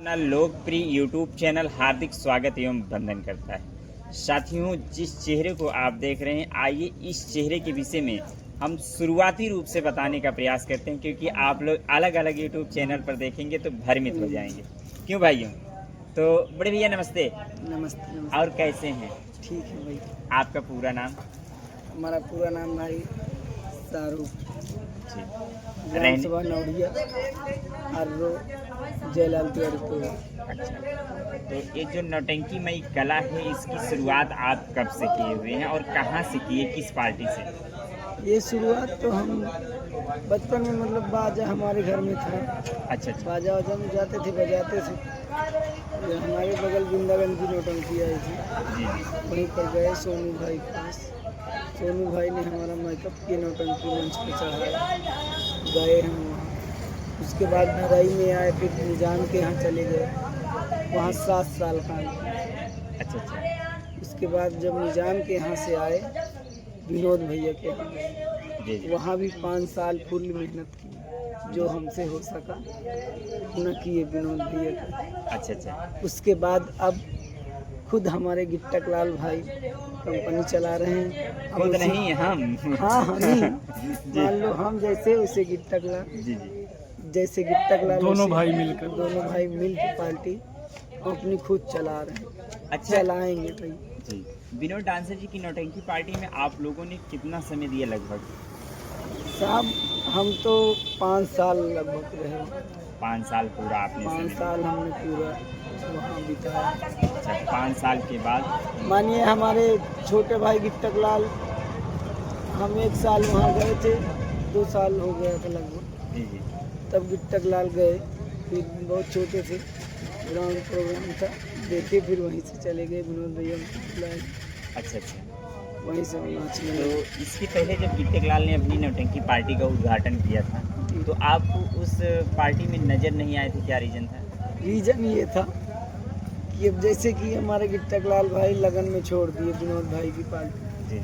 अपना लोकप्रिय YouTube channel हार्दिक स्वागत एवं वंदन करता है। साथियों, जिस चेहरे को आप देख रहे हैं, आइए इस चेहरे के विषय में हम शुरुआती रूप से बताने का प्रयास करते हैं, क्योंकि आप लोग अलग अलग YouTube चैनल पर देखेंगे तो भ्रमित हो जाएंगे। क्यों भाइयों? तो बड़े भैया नमस्ते। नमस्ते नमस्ते। और कैसे हैं? ठीक है भाई। आपका पूरा नाम? हमारा पूरा नाम भाई शाहरुख, जी। ग्राम सभा नौड़िया, अर्रो, जयलाल तिवारी। अच्छा, तो ये जो नौटंकीमयी कला है, इसकी शुरुआत आप कब से किए हुए हैं और कहाँ से किए, किस पार्टी से? ये शुरुआत तो हम बचपन में मतलब बाजा हमारे घर में था। अच्छा। बाजा वाजा में जाते थे, बजाते थे। ये हमारे बगल वृंदावन की नौटंकी आई थी, जी। वहीं पर गए सोनू भाई के पास। सोनू भाई ने हमारा मेकअप की नौटंकी मंच पर चढ़ाया, गए हम वहाँ। उसके बाद नराई में आए, फिर निजाम के यहाँ चले गए, वहाँ 7 साल काम किया। अच्छा। उसके बाद जब निजाम के यहाँ से आए, विनोद भैया के यहाँ जी। वहाँ भी 5 साल फुल मेहनत की, जो हमसे हो सका न किए विनोद भैया का। अच्छा। उसके बाद अब खुद हमारे गिट्टक लाल भाई कंपनी चला रहे हैं। खुद नहीं, हम। हाँ, हम ही मान लो, हम जैसे वैसे गिट्टक लाल। जी। जैसे गिट्टक लाल दोनों भाई मिल के पार्टी अपनी खुद चला रहे हैं। अच्छा। चलाएंगे भाई। जी। विनोद डांसर जी की नौटंकी पार्टी में आप लोगों ने कितना समय दिया लगभग? साहब, हम तो 5 साल लगभग रहे। 5 साल पूरा आपने 5 समय साल हमने पूरा वहाँ बिताया। दिया। अच्छा, 5 साल के बाद मानिए हमारे छोटे भाई गिट्टक लाल, हम 1 साल वहाँ गए थे, 2 साल हो गया था लगभग। जी। तब गिट्टक लाल गए, फिर बहुत छोटे थे, ग्राउंड प्रोग्राम था, देखे, फिर वहीं से चले गए। विनोद भैया बुलाए, अच्छा। वहीं से नाचने तो लगे। इसके पहले जब गिट्टक लाल ने अपनी नौटंकी पार्टी का उद्घाटन किया था, तो आपको उस पार्टी में नज़र नहीं आए थे, क्या रीज़न था? रीजन ये था कि अब जैसे कि हमारे गिट्टक लाल भाई लगन में छोड़ दिए विनोद भाई की पार्टी, जी।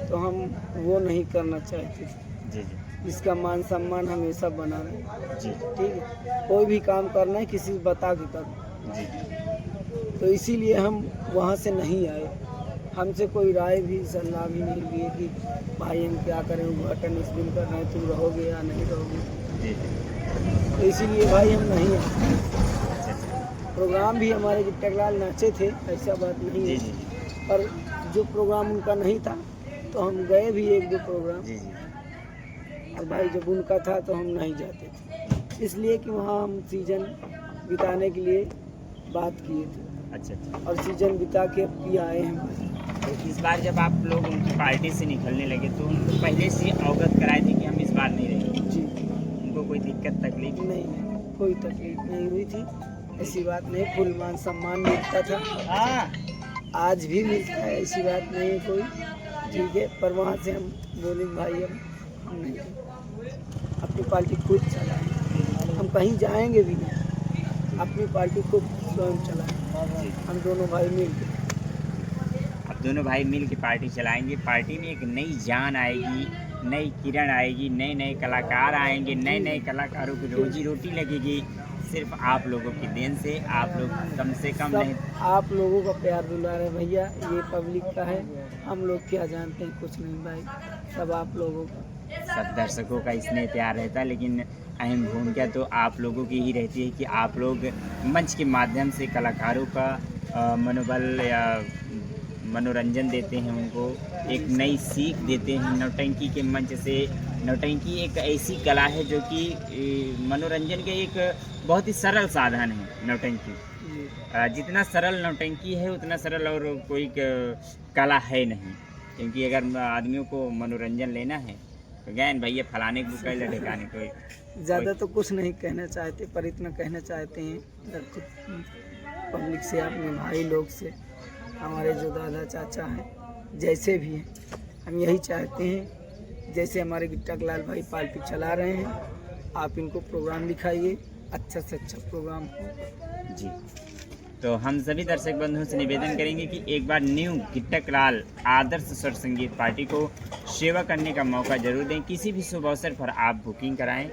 तो हम वो नहीं करना चाहते थे। जी। इसका मान सम्मान हमेशा बना रहे। जी। ठीक है, कोई भी काम करना है किसी से बता के करना। जी। तो इसीलिए हम वहाँ से नहीं आए। हमसे कोई राय भी, सलाह भी नहीं लिए कि भाई हम क्या करें, उद्घाटन इस दिन करना है, तुम रहोगे या नहीं रहोगे। जी। तो इसीलिए भाई हम नहीं आए। अच्छा। प्रोग्राम भी हमारे गिट्टक लाल नाचे थे, ऐसा बात नहीं जी। है, पर जो प्रोग्राम उनका नहीं था तो हम गए भी 1-2 प्रोग्राम। जी। और भाई जब उनका था तो हम नहीं जाते थे, इसलिए कि वहाँ हम सीजन बिताने के लिए बात किए थे। अच्छा। और सीजन बिता के अब भी आए हैं। तो इस बार जब आप लोग उनकी पार्टी से निकलने लगे, तो उनको पहले से अवगत कराए थे कि हम इस बार नहीं रहेंगे? जी। उनको कोई दिक्कत तकलीफ? नहीं, कोई तकलीफ नहीं हुई थी, ऐसी बात नहीं। फुल मान सम्मान मिलता था, आज भी मिलता है, ऐसी बात नहीं है कोई। ठीक है, पर वहाँ से हम बोले भाई हम नहीं, अपनी पार्टी खुद चलाएं, हम कहीं जाएंगे भी नहीं, अपनी पार्टी खुद स्वयं चलाएं। हम दोनों भाई मिल के, अब दोनों भाई मिल के पार्टी चलाएंगे। पार्टी में एक नई जान आएगी, नई किरण आएगी, नए कलाकार आएंगे, नए कलाकारों की रोजी रोटी लगेगी, सिर्फ आप लोगों की देन से। आप लोग कम से कम नहीं, आप लोगों का प्यार दुलार है भैया, ये पब्लिक का है, हम लोग क्या जानते हैं, कुछ नहीं भाई, सब आप लोगों का। सब दर्शकों का इसमें प्यार रहता है, लेकिन अहम भूमिका तो आप लोगों की ही रहती है कि आप लोग मंच के माध्यम से कलाकारों का मनोबल या मनोरंजन देते हैं, उनको एक नई सीख देते हैं। नौटंकी के मंच से, नौटंकी एक ऐसी कला है जो कि मनोरंजन के एक बहुत ही सरल साधन है नौटंकी। जितना सरल नौटंकी है, उतना सरल और कोई कला है नहीं, क्योंकि अगर आदमियों को मनोरंजन लेना है तो गैन भैया फलाने को कह ठिकाने कोई ज़्यादा तो कुछ नहीं कहना चाहते, पर इतना कहना चाहते हैं पब्लिक से, अपने भाई लोग से, हमारे जो दादा चाचा हैं, जैसे भी हैं, हम यही चाहते हैं जैसे हमारे गिट्टक लाल भाई पार्टी चला रहे हैं, आप इनको प्रोग्राम दिखाइए, अच्छा से अच्छा प्रोग्राम हो। जी। तो हम सभी दर्शक बंधुओं से निवेदन करेंगे कि एक बार न्यू गिट्टक लाल आदर्श स्वर संगीत पार्टी को सेवा करने का मौका जरूर दें। किसी भी शुभ अवसर पर आप बुकिंग कराएं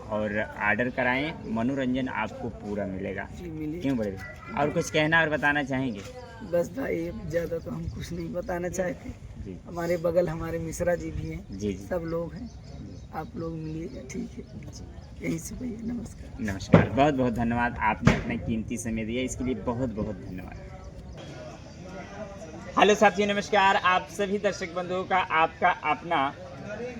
और ऑर्डर कराएं, मनोरंजन आपको पूरा मिलेगा। जी मिले। क्यों बड़े भाई? और कुछ कहना और बताना चाहेंगे? बस भाई ज़्यादा तो हम कुछ नहीं बताना चाहते। जी हमारे बगल हमारे मिश्रा जी भी हैं, जी जी सब लोग हैं, आप लोग मिलिएगा, ठीक है? यहीं से भैया नमस्कार। नमस्कार, बहुत बहुत धन्यवाद, आपने अपना कीमती समय दिया, इसके लिए बहुत बहुत धन्यवाद। हेलो साथियों, नमस्कार। आप सभी दर्शक बंधुओं का आपका अपना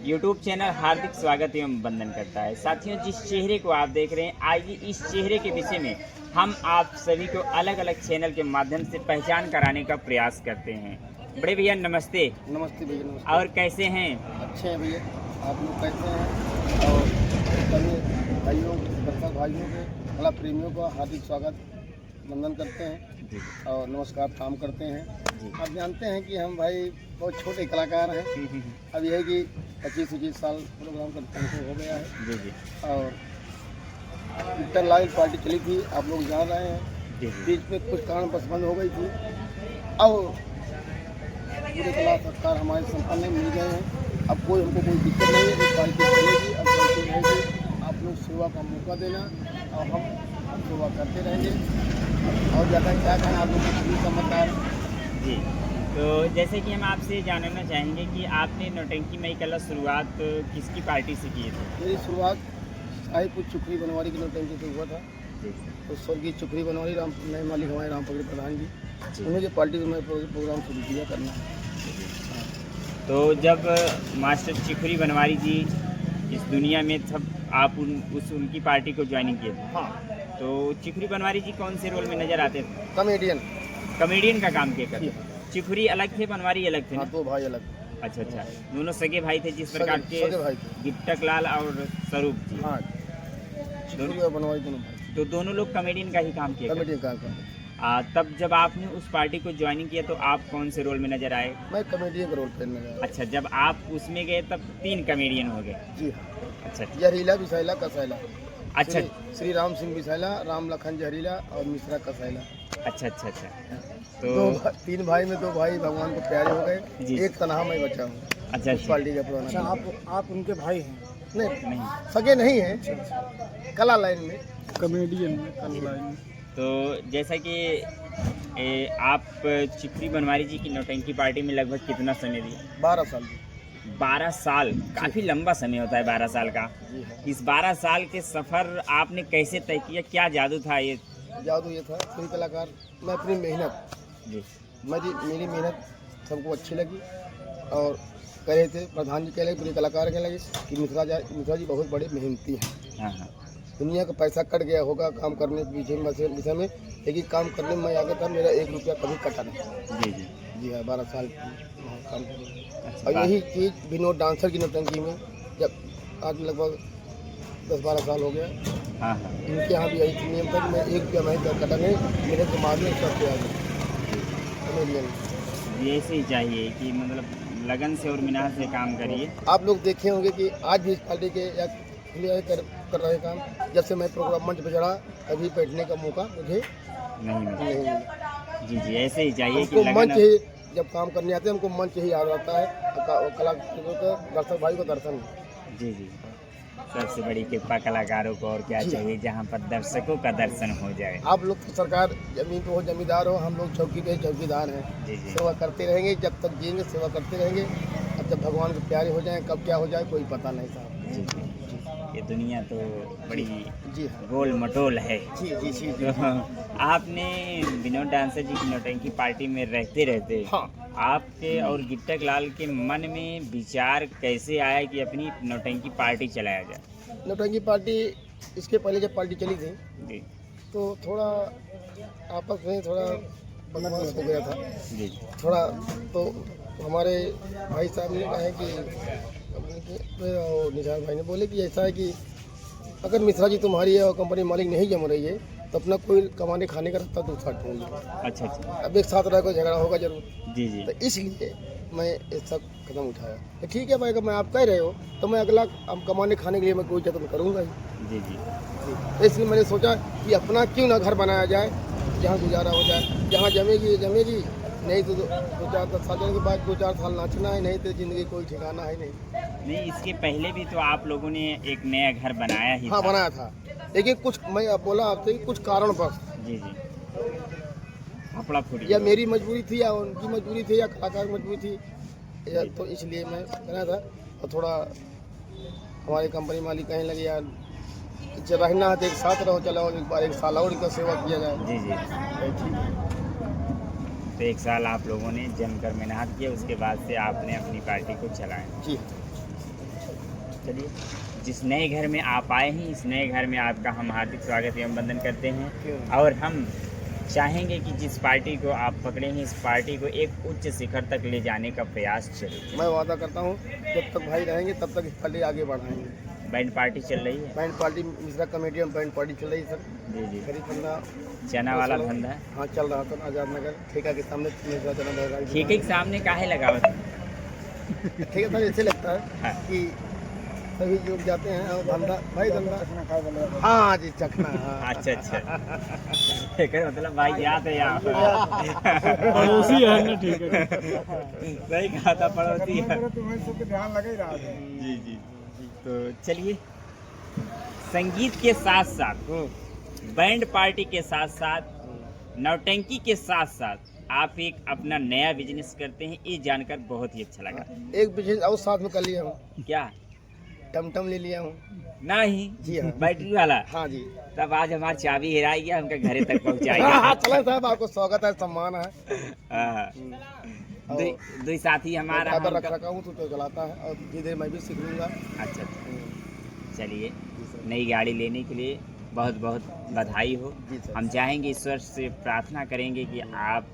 YouTube चैनल हार्दिक स्वागत एवं वंदन करता है। साथियों, जिस चेहरे को आप देख रहे हैं, आइए इस चेहरे के विषय में हम आप सभी को अलग अलग चैनल के माध्यम से पहचान कराने का प्रयास करते हैं। बड़े भैया नमस्ते। नमस्ते भैया, नमस्ते। और कैसे हैं? अच्छे हैं भैया, आप लोग कैसे हैं? और सभी भाइयों, दर्शक भाइयों के, कला प्रेमियों का हार्दिक स्वागत वंदन करते हैं जी और नमस्कार काम करते हैं। जी आप जानते हैं कि हम भाई बहुत छोटे कलाकार हैं। अब यह है कि 25-25 साल प्रोग्राम करते हैं हो गया है। जी जी और इंटर लाइव पार्टी चली थी, आप लोग जान रहे हैं। जी जी बीच में कुछ कारणवश बंद हो गई थी। अब पूरे कला सरकार हमारे संपन्न मिल गए हैं। अब कोई हमको कोई दिक्कत नहीं है, इस पार्टी चलेगी, अब चलती रहेगी। आप लोग सेवा का मौका देना और हम सेवा करते रहेंगे। और ज़्यादा क्या कहना, आप लोग की समझदार। जी। तो जैसे कि हम आपसे जानना चाहेंगे कि आपने नौटंकी मई कला शुरुआत किसकी पार्टी से की थी? मेरी शुरुआत शाहीपुर चुकरी बनवारी की नौटंकी से हुआ था। जी तो स्वर्गीय चुकरी बनवारी राम नए मालिक हमारे राम पगड़ी प्रधान जी, जी। उन्होंने पार्टी में प्रोग्राम शुरू किया करना। तो जब मास्टर चिखरी बनवारी जी इस दुनिया में तब आप उनकी पार्टी को ज्वाइनिंग किए थे। हाँ, तो चिखरी बनवारी जी कौन से रोल में नजर आते थे? कॉमेडियन। कॉमेडियन का काम किया जी करते हाँ। थे। चिखरी अलग थे, बनवारी अलग थे हाँ, ना? दो भाई अलग। अच्छा अच्छा, दोनों सगे भाई थे, जिस प्रकार के सगे भाई थे। गिट्टक लाल और स्वरूप जी। हाँ, चिखरी और बनवारी दोनों भाई। तो दोनों लोग कॉमेडियन का ही काम किया करते कॉमेडियन काम करते। थे। तब जब आपने उस पार्टी को ज्वाइनिंग किया तो आप कौन से रोल में नजर आए? मैं कॉमेडियन का रोल करने गया। अच्छा, जब आप उसमें गए तब 3 कॉमेडियन हो गए। जी हाँ, अच्छा जहरीला विसैला कसैला। अच्छा श्री राम सिंह विसैला, राम लखन जहरीला और मिश्रा कसैला। अच्छा अच्छा अच्छा। तो 3 भाई में 2 भाई भगवान को प्यारे हो गए, जी। एक तनहा मैं बचा हूँ। अच्छा उस अच्छा पार्टी का पुराना। अच्छा, आप उनके भाई हैं? नहीं, नहीं। सगे नहीं हैं, कला लाइन में, कॉमेडियन में, कला लाइन में। तो जैसा कि आप चिखरी बनवारी जी की नौटंकी पार्टी में लगभग कितना समय दिया? 12 साल की। 12 साल, काफ़ी लंबा समय होता है 12 साल का। जी हाँ। इस 12 साल के सफ़र आपने कैसे तय किया? क्या जादू था ये? जादू ये था, कोई कलाकार, मैं अपनी मेहनत, जी मेरी मेहनत सबको अच्छी लगी और कह रहे थे, प्रधान जी कह रहे, पूरे कलाकार कह लगे कि मिश्रा जी बहुत बड़े मेहनती हैं। हाँ हाँ। दुनिया का पैसा कट गया होगा काम करने के पीछे विषय में, लेकिन काम करने में मैं आगे था, मेरा 1 रुपया कभी कटा नहीं। जी जी। जी हाँ, 12 साल वहाँ काम किया। अच्छा, और यही चीज़ विनोद डांसर की नौटंकी में, जब आज लगभग 10-12 साल हो गया, हाँ हाँ। इनके यहाँ भी यही नियम था कि मैं 1 रुपया मैं कटा नहीं, मेरे को मारने सबसे आगे कॉमेडियन। ये ऐसे ही चाहिए कि मतलब लगन से और मेहनत से काम करिए। आप लोग देखे होंगे कि आज भी इस पार्टी के या कर रहे काम, जब से मैं प्रोग्राम मंच पर चढ़ा, कभी बैठने का मौका मुझे नहीं मिला। नहीं मिला। जी जी, ऐसे ही चाहिए कि हमको मंच लगन। ही, जब काम करने आते हैं हमको मंच ही याद आता है, कलाकारों का, दर्शक भाई को दर्शन। जी जी, सबसे बड़ी कृपा कलाकारों को और क्या जी। चाहिए, जहाँ पर दर्शकों का दर्शन हो जाए। आप लोग तो सरकार जमीन पे हो, जमींदार हो, हम लोग चौकी पे चौकीदार हैं। जी जी सेवा करते रहेंगे, जब तक जिएंगे सेवा करते रहेंगे। अब जब भगवान के प्यारे हो जाएं, कब क्या हो जाए कोई पता नहीं साहब। जी जी। ये दुनिया तो बड़ी जी हाँ। गोल मटोल है। जी जी जी जी। तो आपने विनोद डांसर जी की नौटंकी पार्टी में रहते रहते हाँ। आपके और गिट्टक लाल के मन में विचार कैसे आया कि अपनी नौटंकी पार्टी चलाया जाए? नौटंकी पार्टी, इसके पहले जब पार्टी चली थी जी तो थोड़ा आपस में थोड़ा बदमाश हो गया था जी थोड़ा। तो हमारे भाई साहब ने कहा है कि और निशान भाई ने बोले कि ऐसा है कि अगर मिश्रा जी तुम्हारी है और कंपनी मालिक नहीं जम रही है तो अपना कोई कमाने खाने का रास्ता दूसरा ढूंढ लो। अच्छा अच्छा। अब एक साथ रह कर झगड़ा होगा जरूर, जी जी तो इसलिए मैं ये सब कदम उठाया। तो ठीक है भाई, अगर मैं आप कह रहे हो तो मैं अगला अब कमाने खाने के लिए मैं कोई जतन करूँगा ही। जी जी तो इसलिए मैंने सोचा कि अपना क्यों ना घर बनाया जाए, जहाँ गुजारा हो जाए, जहाँ जमेगी नहीं तो 2-4 साल के बाद 2-4 साल नाचना है, नहीं तो जिंदगी कोई ठिकाना है नहीं। नहीं, इसके पहले भी तो आप लोगों ने एक नया घर बनाया ही हाँ था। बनाया था, लेकिन कुछ मैं बोला आपसे कि कुछ कारण पर जी जी, कपड़ा फूट या गया। मेरी मजबूरी थी या उनकी मजबूरी थी या कलाकार की मजबूरी थी या तो इसलिए मैं बनाया था। और थोड़ा हमारे कंपनी मालिक कहीं लगे यार जब रहना है तो एक साथ रहो, चलो एक बार 1 साल और इनका सेवा किया जाए। जी जी, तो 1 साल आप लोगों ने जमकर मेहनत किया, उसके बाद से आपने अपनी पार्टी को चलाया। जी चलिए, जिस नए घर में आप आए हैं, इस नए घर में आपका हम हार्दिक स्वागत एवं वंदन करते हैं। और हम चाहेंगे कि जिस पार्टी को आप पकड़ेंगे, इस पार्टी को एक उच्च शिखर तक ले जाने का प्रयास चले। मैं वादा करता हूँ जब तक भाई रहेंगे तब तक इस पार्टी आगे बढ़ाएंगे। बैंड पार्टी चल रही है। बैंड पार्टी मिश्रा कमेटी में बैंड पार्टी चल रही है सर। जी जी, करीब 15 चना वाला धंधा है। हाँ चल रहा था आज़ाद नगर ठेका के सामने मिश्रा चना बहराई। ठीक है, सामने काहे लगावत है? ठीक है सर, ऐसे लगता है हाँ। कि सभी लोग जाते हैं और धंधा भाई धंधा हाँ जी चखना। हाँ अच्छा अच्छा, एक मतलब भाई याद है यहाँ पड़ोसी है ना, ठीक है। सही कहा था, पड़ोसी है। तुम्हें सबके ध्यान लगा ही रहा था। जी जी, तो चलिए, संगीत के साथ साथ, बैंड पार्टी के साथ साथ, नौटंकी के साथ साथ आप एक अपना नया बिजनेस करते हैं, ये जानकर बहुत ही अच्छा लगा। एक बिजनेस और साथ में कर लिया हूँ, क्या? टमटम ले लिया हूँ। नहीं जी हाँ। बैटरी वाला? हाँ जी। तब आज हमारी चाबी हेराई गया, हमका घरे तक हाँ पहुँचाएगा। चला साहब, आपको स्वागत है, सम्मान है। हाँ। दो साथी हमारा ड्राइवर हमका- रख रखा हूँ तो चलाता है और धीरे धीरे मैं भी सीख लूँगा। अच्छा अच्छा, चलिए, नई गाड़ी लेने के लिए बहुत बहुत बधाई हो। जी सर। हम चाहेंगे, ईश्वर से प्रार्थना करेंगे कि आप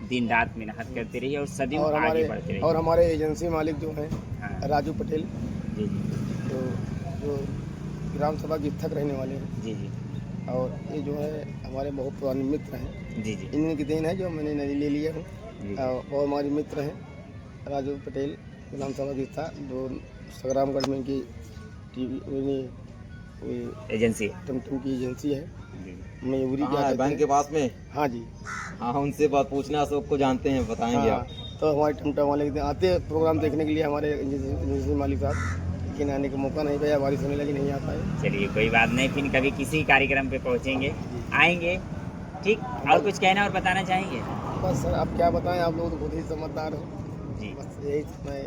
दिन रात मेहनत करते रहिए और सदैव और आगे बढ़ते रहिए। और हमारे एजेंसी मालिक जो हैं हाँ। राजू पटेल, जी जी तो जो ग्राम सभा गिफ्थक रहने वाले हैं, जी जी और ये जो है हमारे बहुत पुराने मित्र हैं। जी जी इनकी देन है जो मैंने नई ले लिया हूँ। जी। और हमारे मित्र हैं राजू पटेल, ग्राम सभा गिफ्था, जो संग्रामगढ़ में इनकी एजेंसी। टमटम की एजेंसी है। जी मयूरी क्या हाँ, कहते बैंक हैं? के पास में। हाँ जी। हाँ, उनसे बात पूछना, सबको जानते हैं, बताएंगे हाँ, आप। तो हमारे टमटम वाले आते हैं प्रोग्राम देखने के लिए हमारे एजेंसी मालिक साहब, लेकिन आने का मौका नहीं पाया, बारिश होने लगी, नहीं आ पाए। चलिए, कोई बात नहीं, फिर कभी किसी कार्यक्रम पे पहुंचेंगे, आएंगे। ठीक, और कुछ कहना और बताना चाहेंगे? बस सर, आप क्या बताएं, आप लोग तो खुद ही समझदार हो। जी बस यही मैं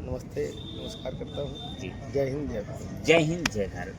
नमस्ते नमस्कार करता हूँ। जी, जय हिंद जय भारत। जय हिंद जय भारत।